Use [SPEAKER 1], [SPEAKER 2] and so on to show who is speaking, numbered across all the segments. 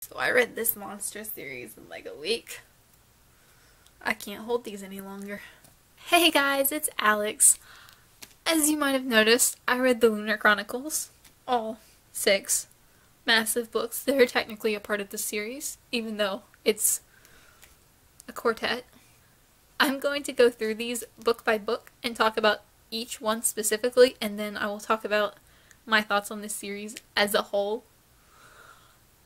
[SPEAKER 1] So I read this monster series in like a week. I can't hold these any longer. Hey guys, it's Alex. As you might have noticed, I read the Lunar Chronicles. All 6 massive books that are technically a part of the series, even though it's a quartet. I'm going to go through these book by book and talk about each one specifically, and then I will talk about my thoughts on this series as a whole.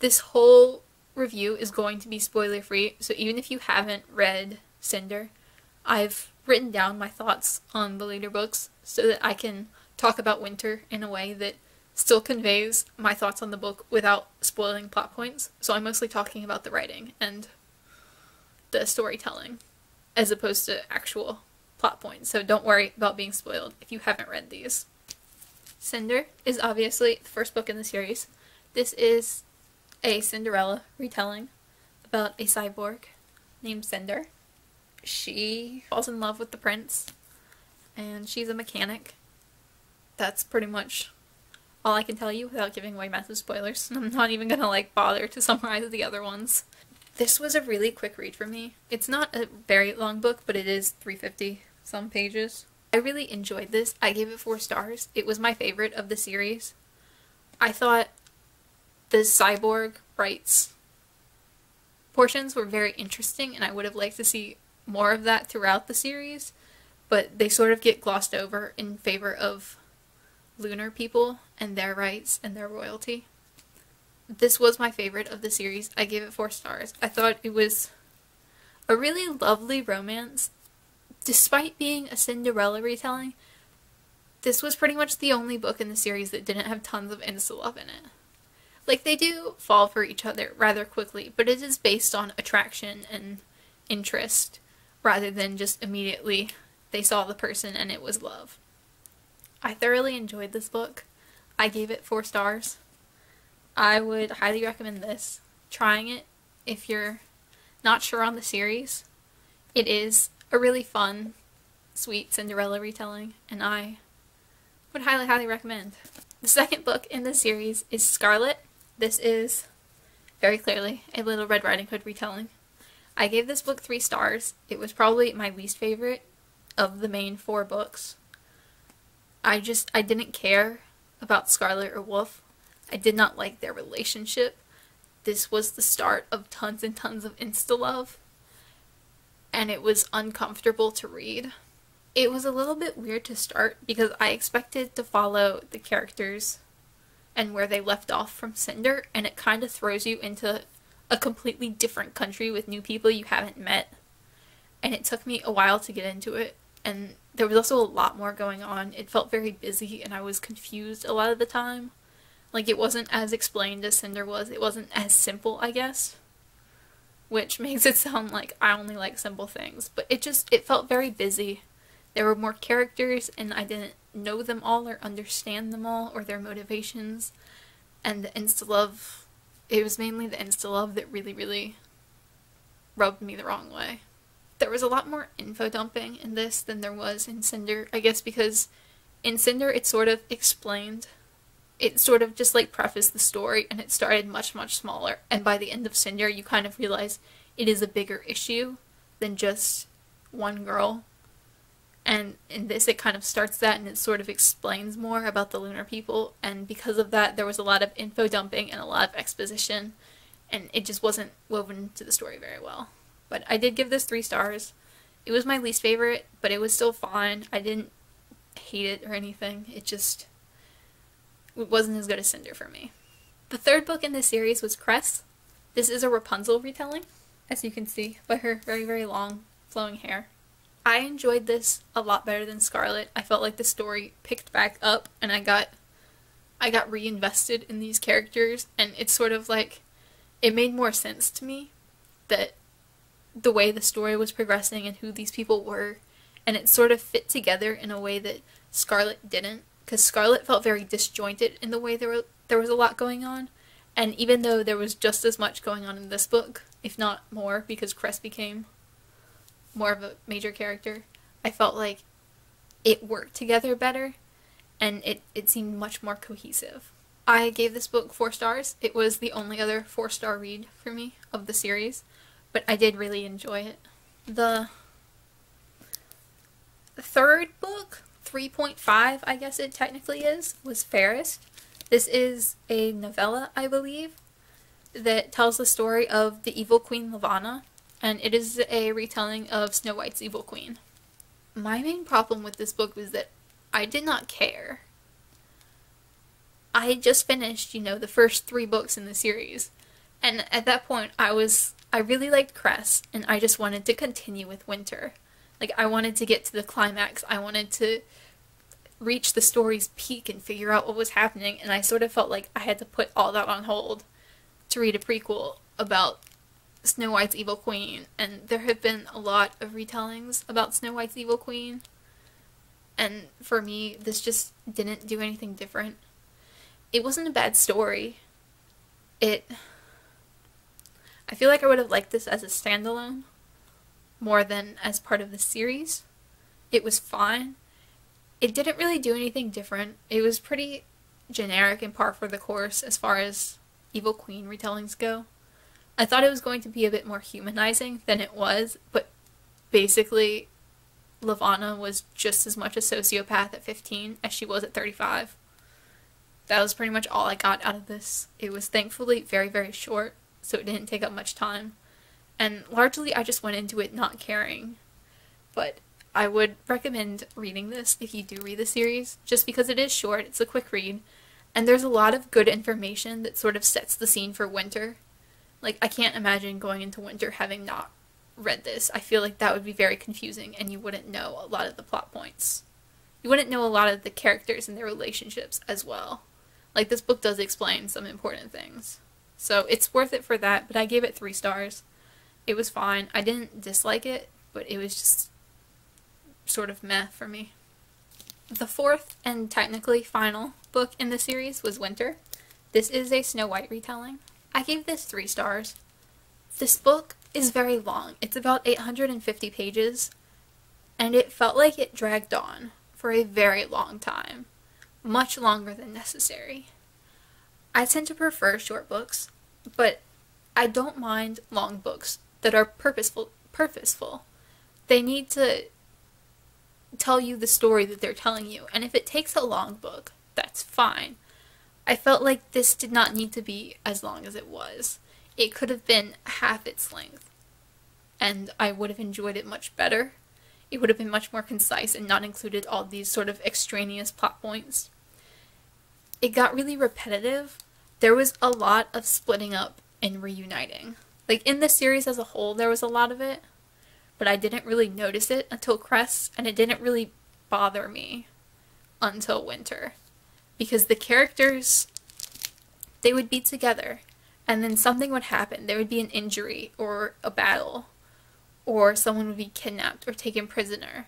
[SPEAKER 1] This whole review is going to be spoiler free, so even if you haven't read Cinder, I've written down my thoughts on the later books so that I can talk about Winter in a way that still conveys my thoughts on the book without spoiling plot points. So I'm mostly talking about the writing and the storytelling as opposed to actual plot points. So don't worry about being spoiled if you haven't read these. Cinder is obviously the first book in the series. This is a Cinderella retelling about a cyborg named Cinder. She falls in love with the prince, and she's a mechanic. That's pretty much all I can tell you without giving away massive spoilers. I'm not even gonna bother to summarize the other ones. This was a really quick read for me. It's not a very long book, but it is 350 some pages. I really enjoyed this. I gave it 4 stars. It was my favorite of the series. I thought the cyborg rights portions were very interesting, and I would have liked to see more of that throughout the series, but they sort of get glossed over in favor of lunar people and their rights and their royalty. This was my favorite of the series. I gave it 4 stars. I thought it was a really lovely romance. Despite being a Cinderella retelling, this was pretty much the only book in the series that didn't have tons of insta-love in it. They do fall for each other rather quickly, but it is based on attraction and interest rather than just immediately they saw the person and it was love. I thoroughly enjoyed this book. I gave it 4 stars. I would highly recommend this. Trying it if you're not sure on the series. It is a really fun, sweet Cinderella retelling, and I would highly, highly recommend. The second book in the series is Scarlet. This is very clearly a Little Red Riding Hood retelling. I gave this book 3 stars. It was probably my least favorite of the main 4 books. I didn't care about Scarlet or Wolf. I did not like their relationship. This was the start of tons and tons of insta-love, and it was uncomfortable to read. It was a little bit weird to start because I expected to follow the characters and where they left off from Cinder, and it kind of throws you into a completely different country with new people you haven't met. And it took me a while to get into it, and there was also a lot more going on. It felt very busy, and I was confused a lot of the time. It wasn't as explained as Cinder was. It wasn't as simple, I guess. Which makes it sound like I only like simple things. But it felt very busy. There were more characters, and I didn't know them all or understand them all or their motivations. And the insta-love, it was mainly the insta-love that really, really rubbed me the wrong way. There was a lot more info dumping in this than there was in Cinder, I guess because in Cinder it sort of explained, it sort of just prefaced the story, and it started much, much smaller, and by the end of Cinder you kind of realize it is a bigger issue than just one girl. And in this, it kind of starts that, and it sort of explains more about the lunar people, and because of that, there was a lot of info dumping and a lot of exposition, and it just wasn't woven into the story very well. But I did give this 3 stars. It was my least favorite, but it was still fine. I didn't hate it or anything. It wasn't as good as Cinder for me. The third book in this series was Cress. This is a Rapunzel retelling, as you can see by her very, very long, flowing hair. I enjoyed this a lot better than Scarlet. I felt like the story picked back up, and I got reinvested in these characters, and it's sort of it made more sense to me that the way the story was progressing and who these people were, and it sort of fit together in a way that Scarlet didn't, because Scarlet felt very disjointed in the way there was a lot going on, and even though there was just as much going on in this book, if not more, because Cress became more of a major character, I felt like it worked together better, and it seemed much more cohesive. I gave this book 4 stars. It was the only other 4-star read for me of the series, but I did really enjoy it. The third book, 3.5 I guess it technically is, was Fairest. This is a novella, I believe, that tells the story of the evil queen Lavanna, and it is a retelling of Snow White's evil queen. My main problem with this book was that I did not care. I had just finished, the first 3 books in the series, and at that point I really liked Cress, and I just wanted to continue with Winter. Like, I wanted to get to the climax, I wanted to reach the story's peak and figure out what was happening, and I sort of felt like I had to put all that on hold to read a prequel about Snow White's evil queen, and there have been a lot of retellings about Snow White's evil queen, and for me, this just didn't do anything different. It wasn't a bad story. I feel like I would have liked this as a standalone more than as part of the series. It was fine. It didn't really do anything different. It was pretty generic and par for the course as far as evil queen retellings go. I thought it was going to be a bit more humanizing than it was, but basically Lavanna was just as much a sociopath at 15 as she was at 35. That was pretty much all I got out of this. It was thankfully very, very short, so it didn't take up much time, and largely I just went into it not caring. But I would recommend reading this if you do read the series, just because it is short, it's a quick read, and there's a lot of good information that sort of sets the scene for Winter. Like, I can't imagine going into Winter having not read this. I feel like that would be very confusing, and you wouldn't know a lot of the plot points. You wouldn't know a lot of the characters and their relationships as well. Like, this book does explain some important things. So it's worth it for that, but I gave it 3 stars. It was fine. I didn't dislike it, but it was just sort of meh for me. The 4th and technically final book in the series was Winter. This is a Snow White retelling. I gave this 3 stars. This book is very long. It's about 850 pages, and it felt like it dragged on for a very long time. Much longer than necessary. I tend to prefer short books, but I don't mind long books that are purposeful. They need to tell you the story that they're telling you, and if it takes a long book, that's fine. I felt like this did not need to be as long as it was. It could have been half its length, and I would have enjoyed it much better. It would have been much more concise and not included all these sort of extraneous plot points. It got really repetitive. There was a lot of splitting up and reuniting. Like, in the series as a whole, there was a lot of it, but I didn't really notice it until Cress, and it didn't really bother me until Winter. Because the characters, they would be together, and then something would happen. There would be an injury, or a battle, or someone would be kidnapped or taken prisoner,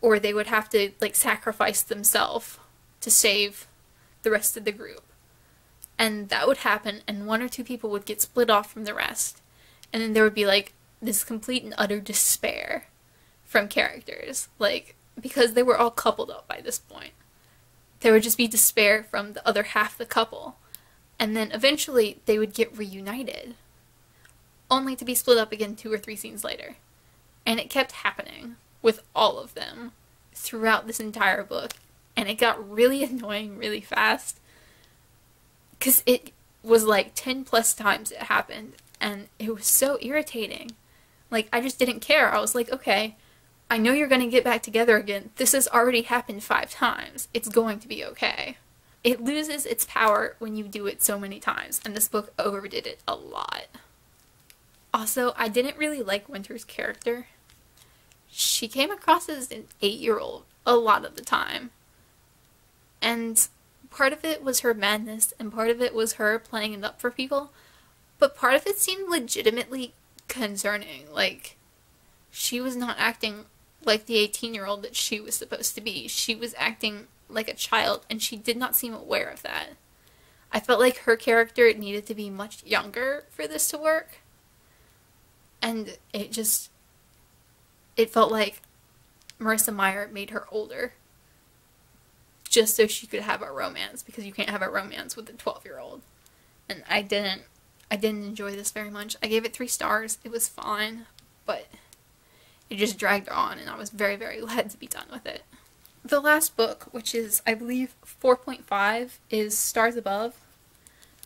[SPEAKER 1] or they would have to, like, sacrifice themselves to save the rest of the group. And that would happen, and 1 or 2 people would get split off from the rest, and then there would be, like, this complete and utter despair from characters, like, because they were all coupled up by this point. There would just be despair from the other half of the couple, and then eventually they would get reunited, only to be split up again 2 or 3 scenes later. And it kept happening with all of them throughout this entire book, and it got really annoying really fast, because it was like 10 plus times it happened, and it was so irritating. Like, I just didn't care. I was like, okay, I know you're going to get back together again. This has already happened 5 times. It's going to be okay. It loses its power when you do it so many times, and this book overdid it a lot. Also, I didn't really like Winter's character. She came across as an 8-year-old a lot of the time. And part of it was her madness, and part of it was her playing it up for people, but part of it seemed legitimately concerning. Like, she was not acting like the 18-year-old that she was supposed to be. She was acting like a child, and she did not seem aware of that. I felt like her character needed to be much younger for this to work, and it felt like Marissa Meyer made her older, just so she could have a romance, because you can't have a romance with a 12-year-old. And I didn't enjoy this very much. I gave it 3 stars. It was fine, but it just dragged on, and I was very, very glad to be done with it. The last book, which is, I believe, 4.5, is Stars Above,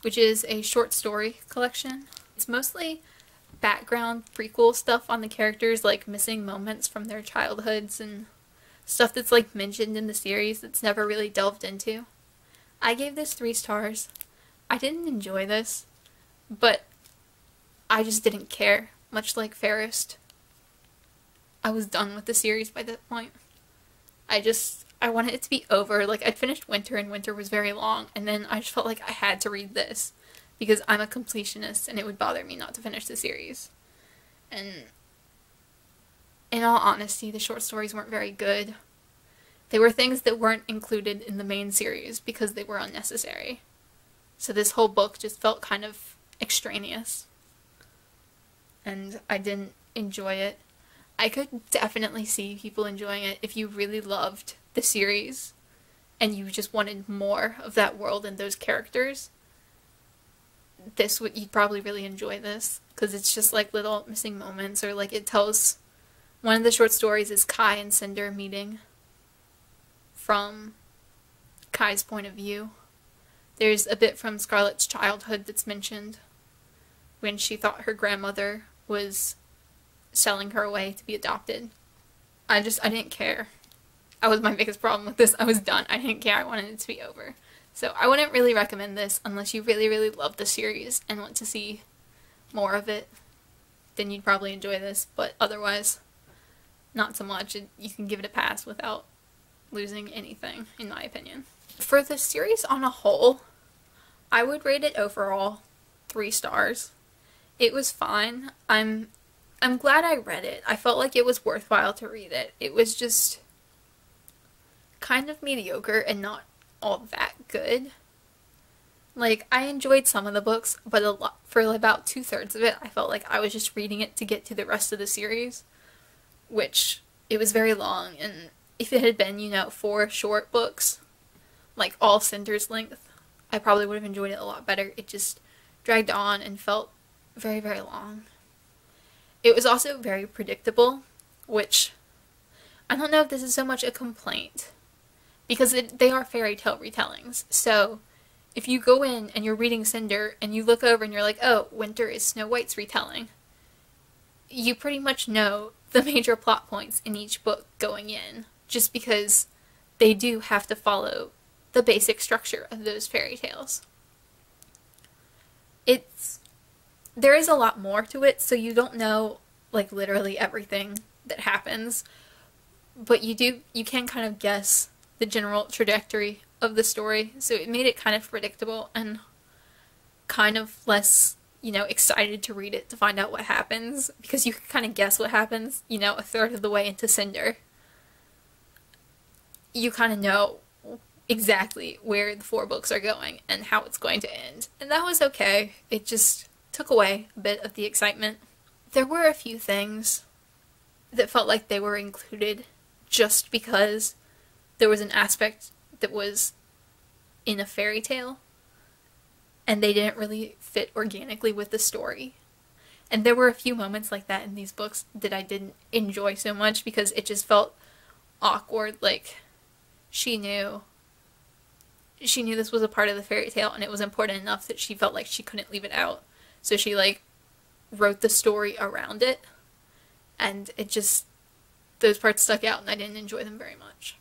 [SPEAKER 1] which is a short story collection. It's mostly background prequel stuff on the characters, like missing moments from their childhoods and stuff that's like mentioned in the series that's never really delved into. I gave this 3 stars. I didn't enjoy this, but I just didn't care, much like Fairest. I was done with the series by that point. I wanted it to be over. Like, I'd finished Winter, and Winter was very long, and then I just felt like I had to read this, because I'm a completionist, and it would bother me not to finish the series. And in all honesty, the short stories weren't very good. They were things that weren't included in the main series because they were unnecessary. So this whole book just felt kind of extraneous. And I didn't enjoy it. I could definitely see people enjoying it if you really loved the series and you just wanted more of that world and those characters. You'd probably really enjoy this, because it's just like little missing moments, or like it tells, one of the short stories is Kai and Cinder meeting from Kai's point of view. There's a bit from Scarlet's childhood that's mentioned when she thought her grandmother was selling her away to be adopted. I didn't care. That was my biggest problem with this. I was done. I didn't care. I wanted it to be over. So I wouldn't really recommend this unless you really, really love the series and want to see more of it. Then you'd probably enjoy this, but otherwise, not so much. You can give it a pass without losing anything, in my opinion. For the series on a whole, I would rate it overall 3 stars. It was fine. I'm glad I read it. I felt like it was worthwhile to read it. It was just kind of mediocre and not all that good. Like, I enjoyed some of the books, but for about 2/3 of it, I felt like I was just reading it to get to the rest of the series, which it was very long, and if it had been, 4 short books, like all Cinder's length, I probably would have enjoyed it a lot better. It just dragged on and felt very, very long. It was also very predictable, which I don't know if this is so much a complaint, because they are fairy tale retellings. So if you go in and you're reading Cinder and you look over and you're like, oh, Winter is Snow White's retelling, you pretty much know the major plot points in each book going in, just because they do have to follow the basic structure of those fairy tales. There is a lot more to it, so you don't know, like, literally everything that happens, but you can kind of guess the general trajectory of the story, so it made it kind of predictable and kind of less, excited to read it to find out what happens, because you can kind of guess what happens, a 1/3 of the way into Cinder. You kind of know exactly where the 4 books are going and how it's going to end, and that was okay. It just took away a bit of the excitement. There were a few things that felt like they were included just because there was an aspect that was in a fairy tale, and they didn't really fit organically with the story. And there were a few moments like that in these books that I didn't enjoy so much, because it just felt awkward. Like, she knew this was a part of the fairy tale, and it was important enough that she felt like she couldn't leave it out. So she, wrote the story around it, and those parts stuck out, and I didn't enjoy them very much.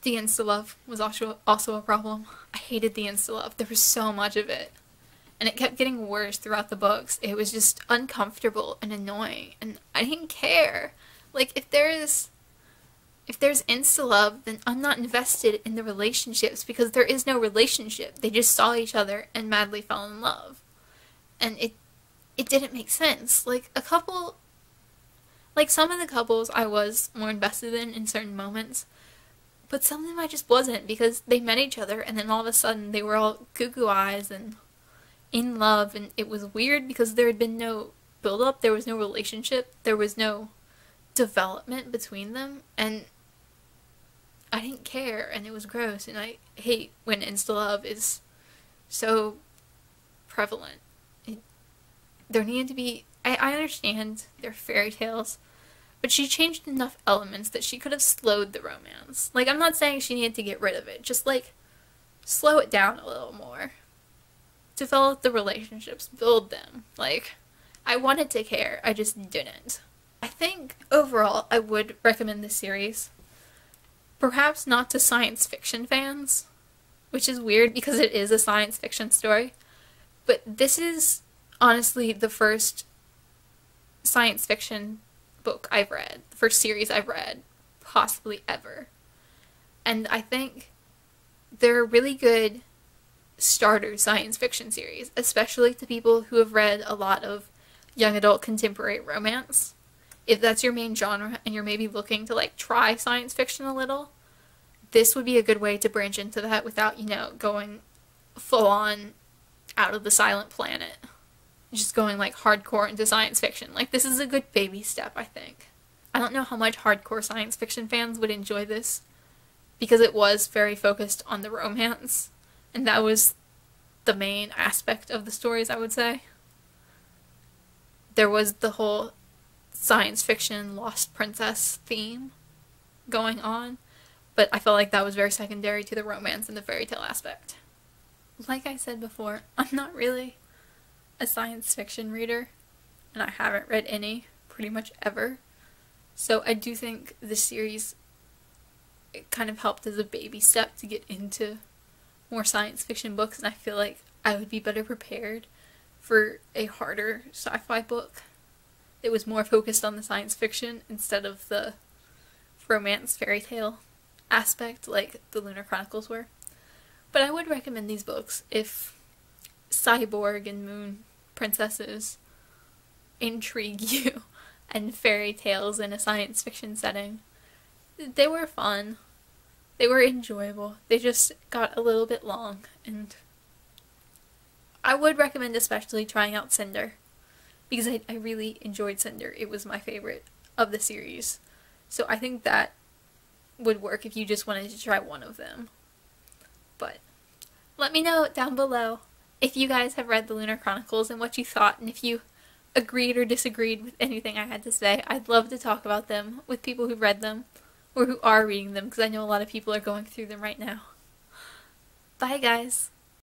[SPEAKER 1] The insta-love was also a problem. I hated the insta-love. There was so much of it, and it kept getting worse throughout the books. It was just uncomfortable and annoying, and I didn't care. Like, if there's insta-love, then I'm not invested in the relationships, because there is no relationship. They just saw each other and madly fell in love. And it didn't make sense. Some of the couples I was more invested in certain moments, but some of them I just wasn't, because they met each other and then all of a sudden they were all goo eyes and in love, and it was weird because there had been no build-up, there was no relationship, there was no development between them, and I didn't care, and it was gross, and I hate when insta-love is so prevalent. There needed to be... I understand they're fairy tales, but she changed enough elements that she could have slowed the romance. Like, I'm not saying she needed to get rid of it, just, like, slow it down a little more. Develop the relationships, build them. Like, I wanted to care, I just didn't. I think, overall, I would recommend this series. Perhaps not to science fiction fans, which is weird because it is a science fiction story, but this is honestly the first science fiction book I've read, the first series I've read, possibly ever. And I think they're a really good starter science fiction series, especially to people who have read a lot of young adult contemporary romance. If that's your main genre and you're maybe looking to like try science fiction a little, this would be a good way to branch into that without, you know, going full on out of the Silent Planet. Just going like hardcore into science fiction. Like, this is a good baby step, I think. I don't know how much hardcore science fiction fans would enjoy this, because it was very focused on the romance, and that was the main aspect of the stories, I would say. There was the whole science fiction lost princess theme going on, but I felt like that was very secondary to the romance and the fairy tale aspect. Like I said before, I'm not really a science fiction reader, and I haven't read any pretty much ever, so I do think this series, it kind of helped as a baby step to get into more science fiction books, and I feel like I would be better prepared for a harder sci-fi book that was more focused on the science fiction instead of the romance fairy tale aspect like the Lunar Chronicles were. But I would recommend these books if cyborg and moon princesses intrigue you and fairy tales in a science fiction setting. They were fun. They were enjoyable. They just got a little bit long, and I would recommend especially trying out Cinder, because I really enjoyed Cinder. It was my favorite of the series. So I think that would work if you just wanted to try one of them. But let me know down below if you guys have read the Lunar Chronicles and what you thought, and if you agreed or disagreed with anything I had to say. I'd love to talk about them with people who've read them or who are reading them, because I know a lot of people are going through them right now. Bye, guys.